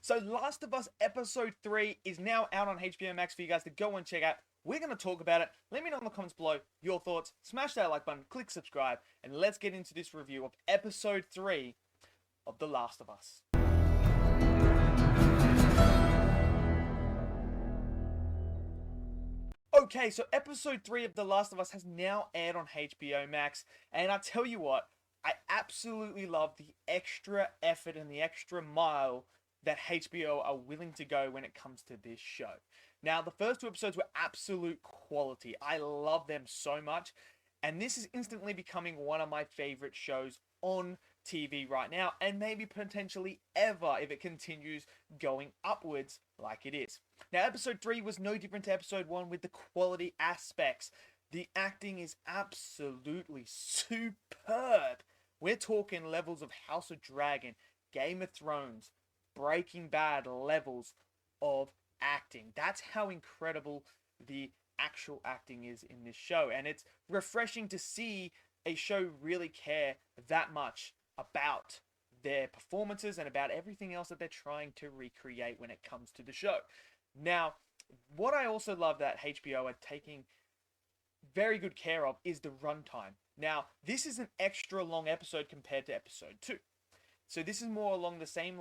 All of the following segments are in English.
So Last of Us Episode 3 is now out on HBO Max for you guys to go and check out. We're going to talk about it. Let me know in the comments below your thoughts. Smash that like button, click subscribe, and let's get into this review of Episode 3 of The Last of Us. Okay, so Episode 3 of The Last of Us has now aired on HBO Max, and I tell you what, I absolutely love the extra effort and the extra mile that HBO are willing to go when it comes to this show. Now, the first two episodes were absolute quality. I love them so much, and this is instantly becoming one of my favorite shows on TV right now, and maybe potentially ever if it continues going upwards like it is. Now, episode 3 was no different to episode 1 with the quality aspects. The acting is absolutely superb. We're talking levels of House of Dragon, Game of Thrones, Breaking Bad levels of acting. That's how incredible the actual acting is in this show. And it's refreshing to see a show really care that much about their performances and about everything else that they're trying to recreate when it comes to the show. Now, what I also love that HBO are taking very good care of is the runtime. Now, this is an extra long episode compared to episode 2. So this is more along the same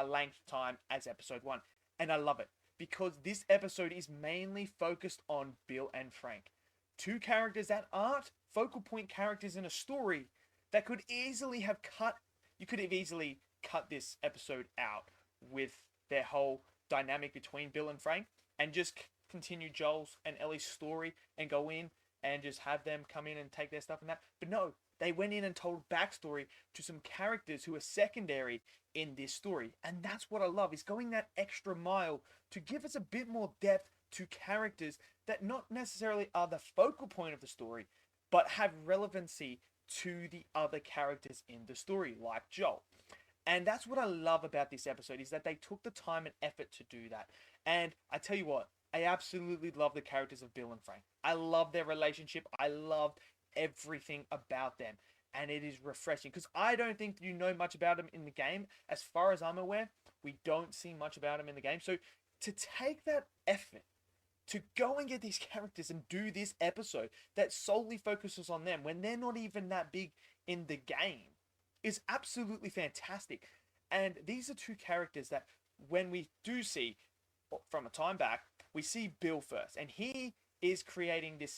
length time as episode 1. And I love it because this episode is mainly focused on Bill and Frank. Two characters that aren't focal point characters in a story that could easily have cut. You could have easily cut this episode out with their whole dynamic between Bill and Frank and just continue Joel's and Ellie's story and go in and just have them come in and take their stuff and that. But no, they went in and told backstory to some characters who are secondary in this story. And that's what I love, is going that extra mile to give us a bit more depth to characters that not necessarily are the focal point of the story, but have relevancy to the other characters in the story, like Joel. And that's what I love about this episode, is that they took the time and effort to do that. And I tell you what, I absolutely love the characters of Bill and Frank. I love their relationship. I loved everything about them, and it is refreshing because I don't think you know much about them in the game. As far as I'm aware, we don't see much about them in the game. So to take that effort to go and get these characters and do this episode that solely focuses on them when they're not even that big in the game is absolutely fantastic. And these are two characters that when we do see from a time back, we see Bill first, and he is creating this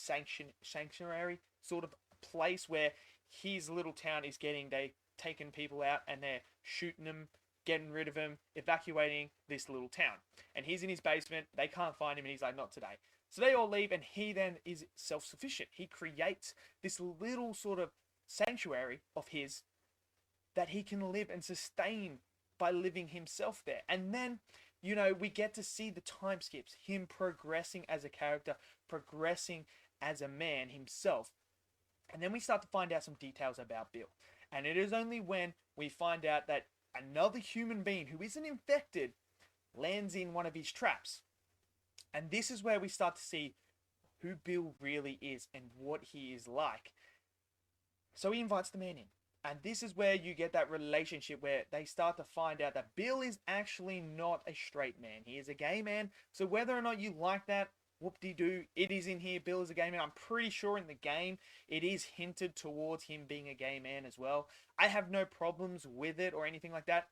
sanctuary sort of place where his little town is they taking people out and they're shooting them, getting rid of them, evacuating this little town. And he's in his basement, they can't find him, and he's like, not today. So they all leave, and he then is self-sufficient. He creates this little sort of sanctuary of his that he can live and sustain by living himself there. And then, you know, we get to see the time skips, him progressing as a character, progressing as a man himself. And then we start to find out some details about Bill. And it is only when we find out that another human being who isn't infected lands in one of his traps. And this is where we start to see who Bill really is and what he is like. So he invites the man in. And this is where you get that relationship where they start to find out that Bill is actually not a straight man. He is a gay man. So whether or not you like that, whoop-de-doo, it is in here. Bill is a gay man. I'm pretty sure in the game it is hinted towards him being a gay man as well. I have no problems with it or anything like that.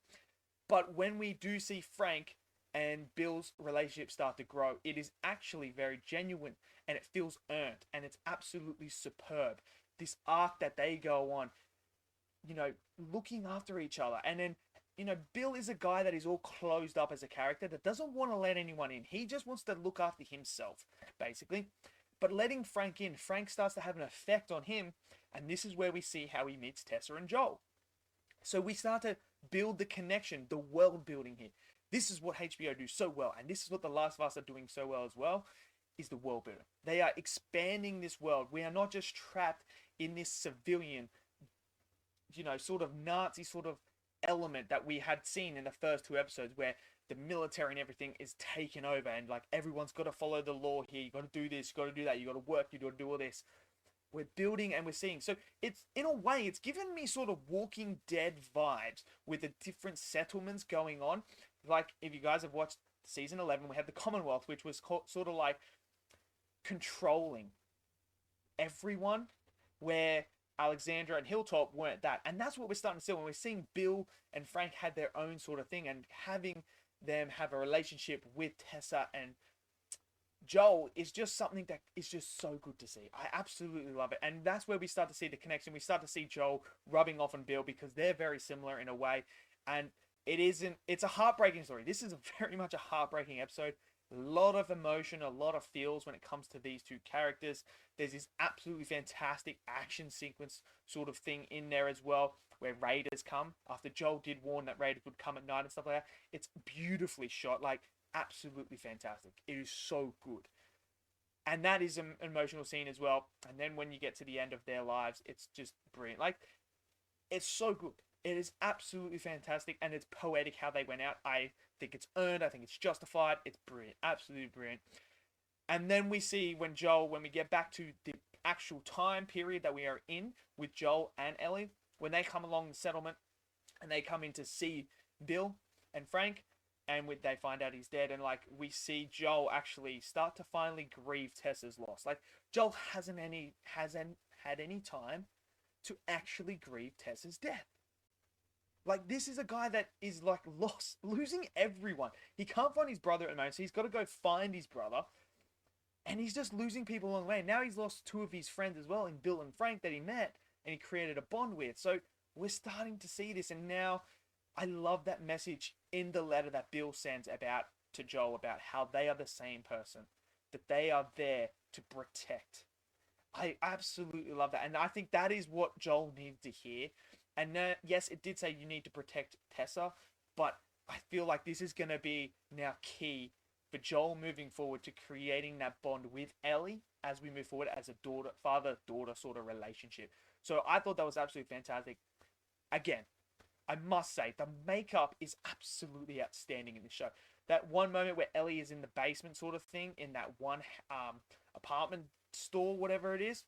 But when we do see Frank and Bill's relationship start to grow, it is actually very genuine and it feels earned and it's absolutely superb. This arc that they go on, you know, looking after each other. And then, you know, Bill is a guy that is all closed up as a character that doesn't want to let anyone in. He just wants to look after himself, basically. But letting Frank in, Frank starts to have an effect on him. And this is where we see how he meets Tessa and Joel. So we start to build the connection, the world building here. This is what HBO do so well. And this is what The Last of Us are doing so well as well, is the world building. They are expanding this world. We are not just trapped in this civilian, you know, sort of Nazi sort of element that we had seen in the first two episodes, where the military and everything is taken over and like everyone's got to follow the law here. You got to do this, you got to do that, you got to work, you got to do all this. We're building and we're seeing. So it's, in a way, it's given me sort of Walking Dead vibes with the different settlements going on. like if you guys have watched season 11, we had the Commonwealth, which was sort of like controlling everyone, where Alexandra and Hilltop weren't that. And that's what we're starting to see when we're seeing Bill and Frank had their own sort of thing, and having them have a relationship with Tessa and Joel is just something that is just so good to see. I absolutely love it. And that's where we start to see the connection. We start to see Joel rubbing off on Bill because they're very similar in a way. And it's a heartbreaking story. This is very much a heartbreaking episode. A lot of emotion, a lot of feels when it comes to these two characters. There's this absolutely fantastic action sequence sort of thing in there as well, where raiders come after Joel did warn that raiders would come at night and stuff like that. It's beautifully shot, like absolutely fantastic. It is so good. And that is an emotional scene as well. And then when you get to the end of their lives, it's just brilliant. Like, it's so good. It is absolutely fantastic, and it's poetic how they went out. I think it's earned. I think it's justified. It's brilliant. Absolutely brilliant. And then we see when we get back to the actual time period that we are in with Joel and Ellie, when they come along the settlement and they come in to see Bill and Frank, and they find out he's dead, and like we see Joel actually start to finally grieve Tessa's loss. Like, Joel hasn't had any time to actually grieve Tessa's death. Like, this is a guy that is like losing everyone. He can't find his brother at the moment, so he's got to go find his brother. And he's just losing people along the way. Now he's lost two of his friends as well, in Bill and Frank, that he met and he created a bond with. So we're starting to see this, and now I love that message in the letter that Bill sends to Joel about how they are the same person, that they are there to protect. I absolutely love that, and I think that is what Joel needs to hear. And yes, it did say you need to protect Tessa, but I feel like this is going to be now key for Joel moving forward to creating that bond with Ellie as we move forward as a father-daughter sort of relationship. So I thought that was absolutely fantastic. Again, I must say, the makeup is absolutely outstanding in this show. That one moment where Ellie is in the basement sort of thing, in that one apartment store, whatever it is,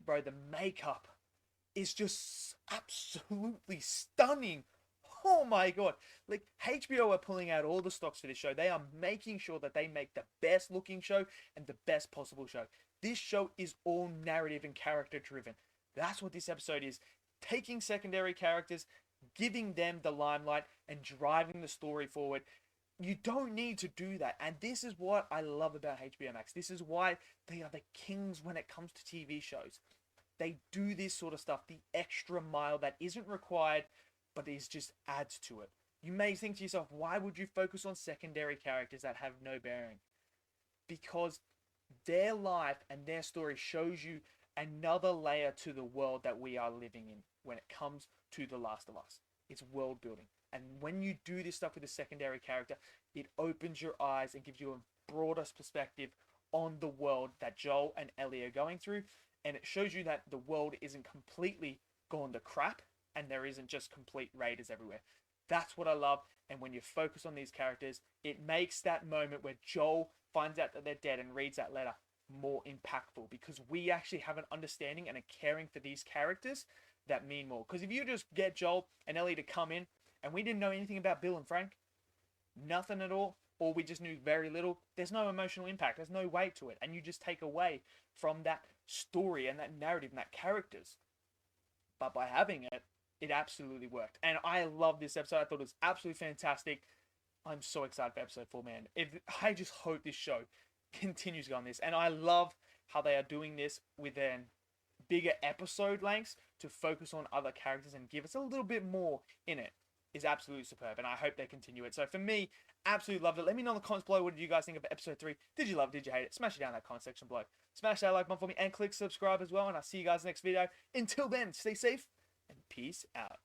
bro, the makeup is just absolutely stunning. Oh my god. Like, HBO are pulling out all the stocks for this show. They are making sure that they make the best looking show and the best possible show. This show is all narrative and character driven. That's what this episode is. Taking secondary characters, giving them the limelight, and driving the story forward. You don't need to do that. And this is what I love about HBO Max. This is why they are the kings when it comes to TV shows. They do this sort of stuff, the extra mile that isn't required, but is just adds to it. You may think to yourself, why would you focus on secondary characters that have no bearing? Because their life and their story shows you another layer to the world that we are living in when it comes to The Last of Us. It's world building. And when you do this stuff with a secondary character, it opens your eyes and gives you a broader perspective on the world that Joel and Ellie are going through. And it shows you that the world isn't completely gone to crap, and there isn't just complete raiders everywhere. That's what I love. And when you focus on these characters, it makes that moment where Joel finds out that they're dead and reads that letter more impactful, because we actually have an understanding and a caring for these characters that mean more. Because if you just get Joel and Ellie to come in and we didn't know anything about Bill and Frank, nothing at all, or we just knew very little, there's no emotional impact, there's no weight to it, and you just take away from that story and that narrative and that characters. But by having it, it absolutely worked. And I love this episode. I thought it was absolutely fantastic. I'm so excited for episode 4, man. I just hope this show continues on this. And I love how they are doing this with a bigger episode lengths to focus on other characters and give us a little bit more in it. Is absolutely superb, and I hope they continue it. So for me, absolutely loved it. Let me know in the comments below, what did you guys think of episode 3? Did you love it? Did you hate it? Smash it down in that comment section below. Smash that like button for me and click subscribe as well, and I'll see you guys next video. Until then, stay safe and peace out.